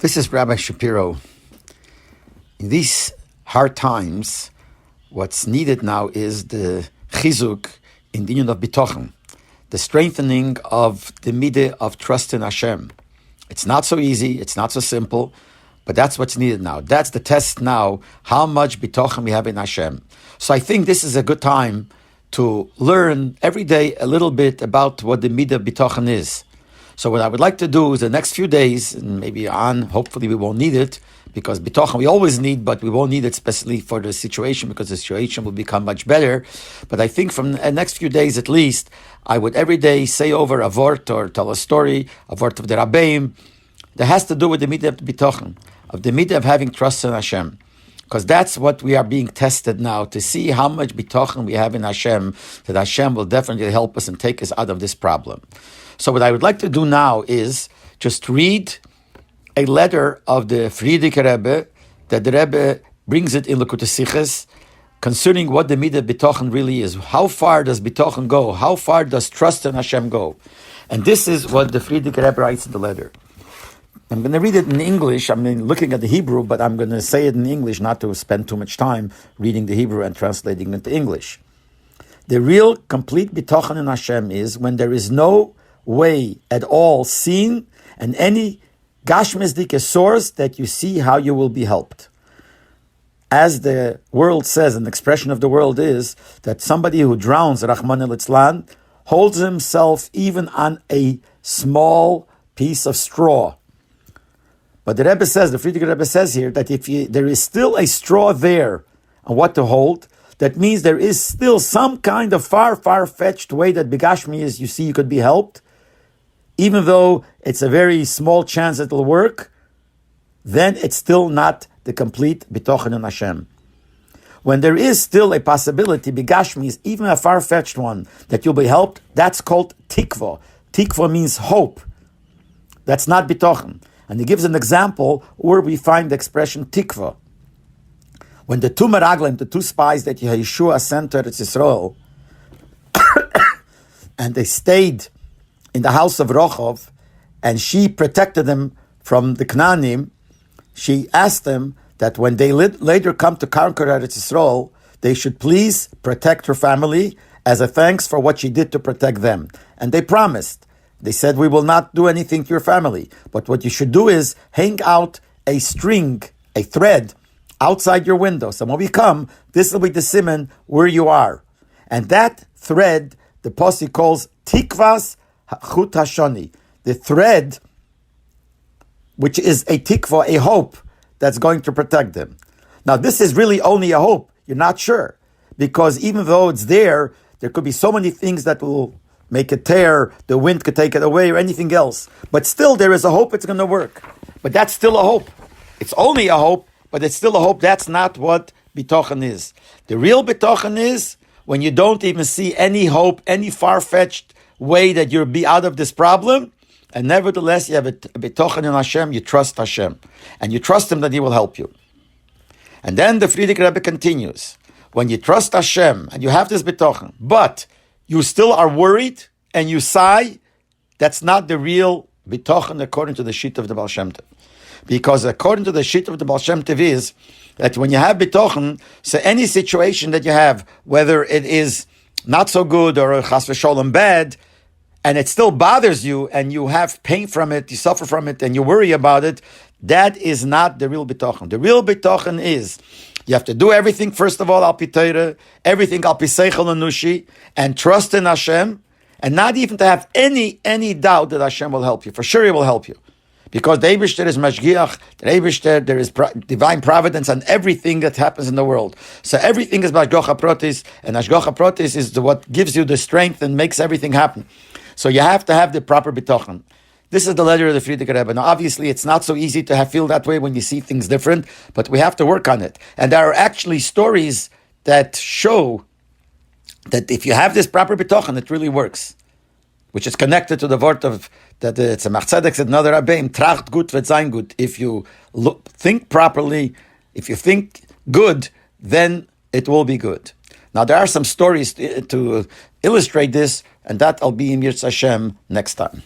This is Rabbi Schapiro. In these hard times, what's needed now is the chizuk in the union of Bitochon, the strengthening of the midah of trust in Hashem. It's not so easy, it's not so simple, but that's what's needed now. That's the test now, how much Bitochon we have in Hashem. So I think this is a good time to learn every day a little bit about what the midah of Bitochon is. So what I would like to do is the next few days, and maybe hopefully we won't need it, because Bitochon we always need, but we won't need it especially for the situation, because the situation will become much better. But I think from the next few days at least, I would every day say over a vort or tell a story, a vort of the Rebbe, that has to do with the midah of Bitochon, of the midah of having trust in Hashem. Because that's what we are being tested now, to see how much Bitochon we have in Hashem, that Hashem will definitely help us and take us out of this problem. So what I would like to do now is just read a letter of the Friedrich Rebbe, that the Rebbe brings it in Likutei Sichos, concerning what the midah Bitochon really is. How far does Bitochon go? How far does trust in Hashem go? And this is what the Friedrich Rebbe writes in the letter. I'm going to read it in English. Looking at the Hebrew, but I'm going to say it in English, not to spend too much time reading the Hebrew and translating it into English. The real complete Bitochon in Hashem is when there is no way at all seen and any gashmisdik source that you see how you will be helped. As the world says, an expression of the world is that somebody who drowns, Rahman al-Itzlan, holds himself even on a small piece of straw. But the Rebbe says, the Friedrich Rebbe says here, that if there is still a straw there on what to hold, that means there is still some kind of far-fetched way that Begashmi is, you see, you could be helped. Even though it's a very small chance it will work, then it's still not the complete Bitochon in Hashem. When there is still a possibility, Begashmi is even a far-fetched one, that you'll be helped, that's called tikva. Tikva means hope. That's not Bitochon. And he gives an example where we find the expression tikva. When the two meraglim, the two spies that Yeshua sent to Eretz Yisrael, and they stayed in the house of Rochov, and she protected them from the Knaanim, she asked them that when they later come to conquer Eretz Yisrael, they should please protect her family as a thanks for what she did to protect them. And they promised. They said, we will not do anything to your family, but what you should do is hang out a string, a thread, outside your window. So when we come, this will be the siman where you are. And that thread, the Pasuk calls tikvas chut hashoni, the thread, which is a tikva, a hope that's going to protect them. Now, this is really only a hope. You're not sure, because even though it's there could be so many things that will make it tear, the wind could take it away, or anything else. But still, there is a hope it's going to work. But that's still a hope. It's only a hope, but it's still a hope. That's not what Bitochon is. The real Bitochon is when you don't even see any hope, any far-fetched way that you'll be out of this problem, and nevertheless you have a Bitochon in Hashem, you trust Hashem, and you trust Him that He will help you. And then the Friedrich Rebbe continues, when you trust Hashem, and you have this Bitochon, but you still are worried, and you sigh, that's not the real Bitochon according to the sheet of the Baal Shem Tov. Because according to the sheet of the Baal Shem Tov is, that when you have Bitochon, so any situation that you have, whether it is not so good or chas v'sholem bad, and it still bothers you, and you have pain from it, you suffer from it, and you worry about it, that is not the real Bitochon. The real Bitochon is, you have to do everything, first of all, al pi Torah, everything al pi seichel anushi, and trust in Hashem, and not even to have any doubt that Hashem will help you. For sure He will help you. Because the Eibishter is Mashgiach, the Eibishter, there is divine providence on everything that happens in the world. So everything is Hashgacha Protis, and Hashgacha Protis is what gives you the strength and makes everything happen. So you have to have the proper Bitochon. This is the letter of the Friedrich Rebbe. Now obviously it's not so easy to feel that way when you see things different, but we have to work on it. And there are actually stories that show that if you have this proper Bitochon, it really works. Which is connected to the word of that it's a Machzedek said another Rabbeim, tracht gut wird sein gut. If you think properly, if you think good, then it will be good. Now there are some stories to illustrate this, and that I'll be in Yirtzeh Hashem next time.